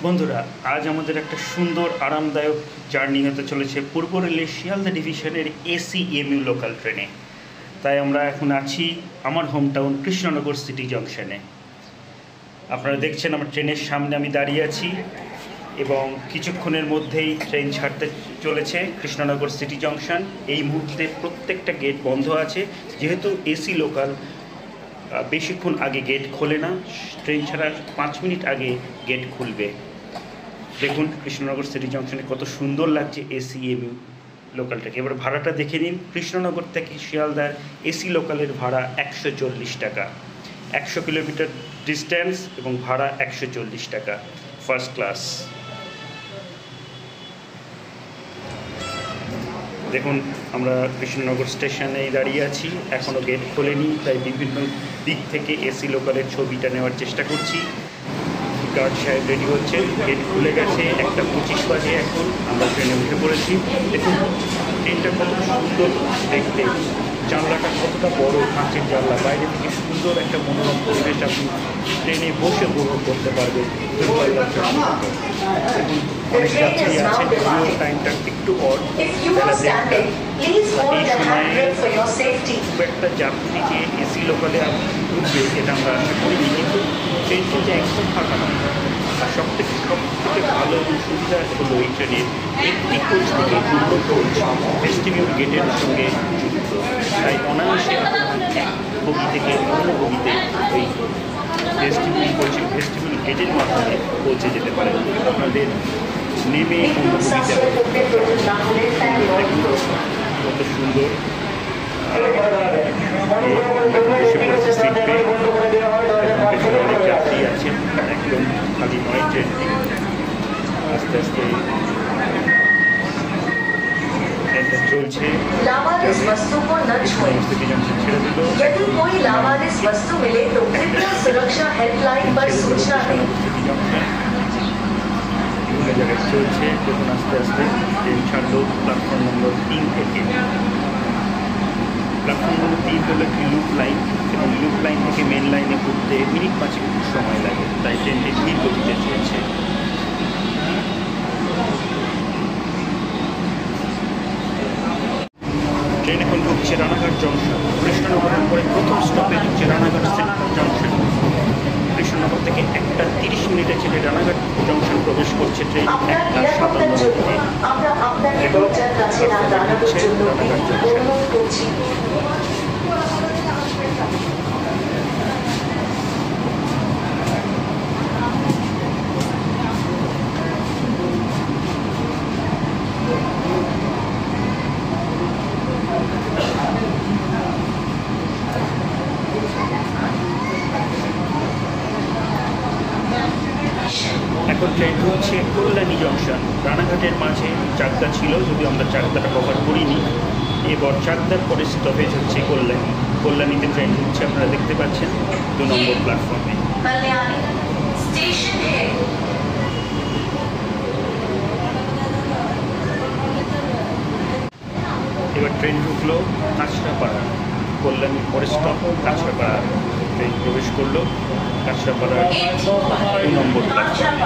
বন্ধুরা, আজ আমাদের একটা সুন্দর আরামদায়ক জার্নি হতে চলেছে পূর্ব রেলের শিয়ালদা ডিভিশনের এসিএমইউ লোকাল ট্রেনে। তাই আমরা এখন আছি আমার হোম টাউন কৃষ্ণনগর সিটি জংশনে। আপনারা দেখছেন আমার ট্রেনের সামনে আমি দাঁড়িয়ে আছি এবং কিছুক্ষণের মধ্যেই ট্রেন ছাড়তে চলেছে কৃষ্ণনগর সিটি জংশন। এই মুহূর্তে প্রত্যেকটা গেট বন্ধ আছে, যেহেতু এসি লোকাল বেশিক্ষণ আগে গেট খোলে না। ট্রেন ছাড়ার 5 মিনিট আগে গেট খুলবে। দেখুন কৃষ্ণনগর সিটি জংশনে কত সুন্দর লাগছে এসিএমইউ লোকালটাকে। এবার ভাড়াটা দেখে নিন। কৃষ্ণনগর থেকে শিয়ালদার এসি লোকালের ভাড়া 140 টাকা, 100 কিলোমিটার ডিস্ট্যান্স এবং ভাড়া 140 টাকা, ফার্স্ট ক্লাস। দেখুন আমরা কৃষ্ণনগর স্টেশনেই দাঁড়িয়ে আছি, এখনও গেট খোলেনি, তাই বিভিন্ন দিক থেকে এসি লোকালের ছবিটা নেওয়ার চেষ্টা করছি। গার্ড সাহেব রেডি হচ্ছে, গেট খুলে গেছে, 1:25 বাজে। এখন আমরা ট্রেনে উঠে পড়েছি। দেখুন ট্রেনটা কত সুন্দর দেখতে, জানলাটা কতটা বড়, কাঁচের জানলা, বাইরে থেকে সুন্দর একটা মনোরম পরিবেশ আপনি ট্রেনে বসে উপভোগ করতে পারবেন। দেখুন অনেক যাত্রী আছে, যদিও টাইমটা একটু অড, বেলা 1:30। এই সময়ে খুব একটা যাত্রী যে এসি লোকালে উঠবে এটা আমরা আশা করিনি, কিন্তু ট্রেন কিন্তু একদম ফাঁকা নয়। আর সবথেকে ভালো সুবিধা হলো এই ট্রেনের একটি কোচ থেকে দুটো কোচ ভেস্টিবিউল গেটের সঙ্গে যুক্ত, তাই অনায়াসে এক বগি থেকে অন্য বগিতে ওই ভেস্টিবিউল গেটের মাধ্যমে পৌঁছে যেতে পারেন। আপনাদের নেমে অন্য বগিতে কত সুন্দর সিট পেয়ে অনেক যাত্রী আছেন, একদম খালি নয় ট্রেনটি। আস্তে আস্তে চলছে। বিভিন্ন জায়গায় চলছে। দেখুন আস্তে আস্তে ট্রেন ছাড়লো প্ল্যাটফর্ম নম্বর 3 থেকে। প্ল্যাটফর্ম নম্বর 3 হলো একটি লুপ লাইন, এবং লুপ লাইন থেকে মেন লাইনে ঘুরতে মিনিট 5 সময় লাগে, তাই ট্রেনটি ধীর গতিতে চলছে। ট্রেন এখন ঢুকছে রানাঘাট জংশন। কৃষ্ণনগরের পরে প্রথম স্টপেজ হচ্ছে রানাঘাট জংশন। কৃষ্ণনগর থেকে 1:30 মিনিটে ছেড়ে রানাঘাট জংশন প্রবেশ করছে ট্রেন 1:57 এখন ট্রেন ঢুকছে কল্যাণী জংশন। রানাঘাটের মাঝে চাকদা ছিল, যদিও আমরা চাকদাটা কভার করিনি। এবার চাকদার পরে স্টপেজ হচ্ছে কল্যাণী। কল্যাণীতে ট্রেন ঢুকছে, আপনারা দেখতে পাচ্ছেন 2 নম্বর প্ল্যাটফর্মে। এবার ট্রেন ঢুকলো কাঁচরাপাড়া। কল্যাণীর পরে স্টপ কাঁচরাপাড়া। ট্রেন প্রবেশ করলো কাঁচরাপাড়ার 2 নম্বর প্ল্যাটফর্মে।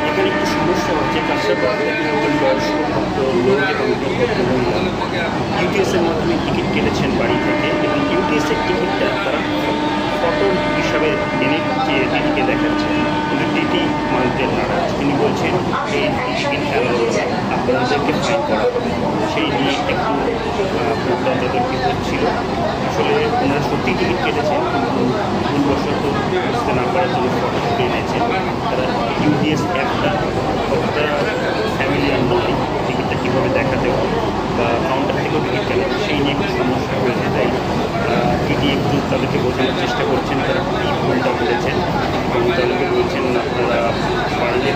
এখানে একটু সমস্যা হচ্ছে, কাঁচরাপাড়া থেকে একজন বয়স্ক লোক এবং ইউটিএসের মাধ্যমে টিকিট কেটেছেন বাড়ি থেকে, এবং ইউটিএসের টিকিটটা তারা ফটো হিসাবে এনে টিটিকে দেখাচ্ছেন, কিন্তু টিটি মানতে নারাজ। তিনি বলছেন এই টিকিট আপনাদেরকে ফাইন করা হবে। সেই নিয়ে একটু তদারকি হচ্ছিল। আসলে ওনারা সত্যি টিকিট কেটেছেন, কিন্তু ভুলবশত বুঝতে না পারার জন্য ফটো তুলে এনেছেন। তারা ইউটিএস অ্যাপটা কতটা ফ্যামিলিয়ার নয়, টিকিটটা কীভাবে দেখাতে হবে বা কাউন্টার থেকেও টিকিট কেন, সেই নিয়ে একটু সমস্যা হয়েছে। তাই টিটি একটু তাদেরকে বোঝানোর চেষ্টা করছেন তারা কী ভুলটা করেছেন, এবং তাদেরকে বলছেন আপনারা পারলে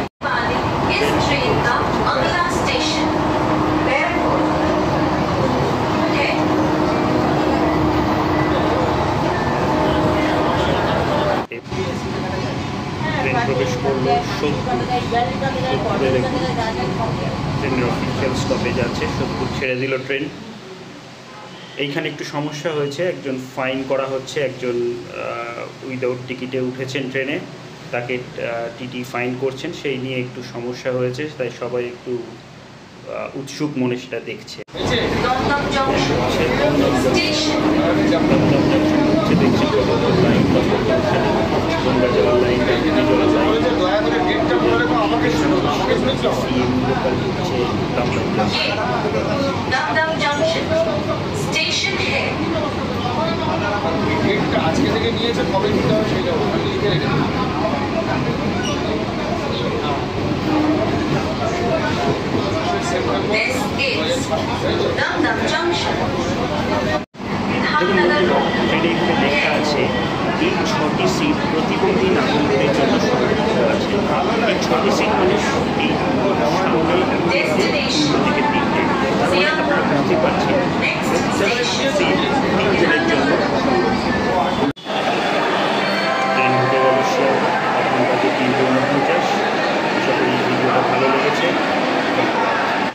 ট্রেন প্রবেশ করলো সোদপুর। ট্রেনের অফিসিয়াল স্টপেজ আছে, সোদপুর ছেড়ে দিল ট্রেন। এইখানে একটু সমস্যা হয়েছে, একজন ফাইন করা হচ্ছে, একজন উইদাউট টিকিটে উঠেছেন ট্রেনে, তাকে টিটি ফাইন করছেন, সেই নিয়ে একটু সমস্যা হয়েছে, তাই সবাই একটু উৎসুক মনে সেটা দেখছে। আজকে থেকে নিয়েছে, কবে নিতে হবে সেটা লিখে রেখে ট্রেনে লেখা আছে এই 6টি সিট প্রতিবন্ধী নাগরিকদের জন্য সংরক্ষিত আছে। এই 6টি সিট মানে এই সামনে দিকে 3টে, আপনারা বুঝতে পারছেন।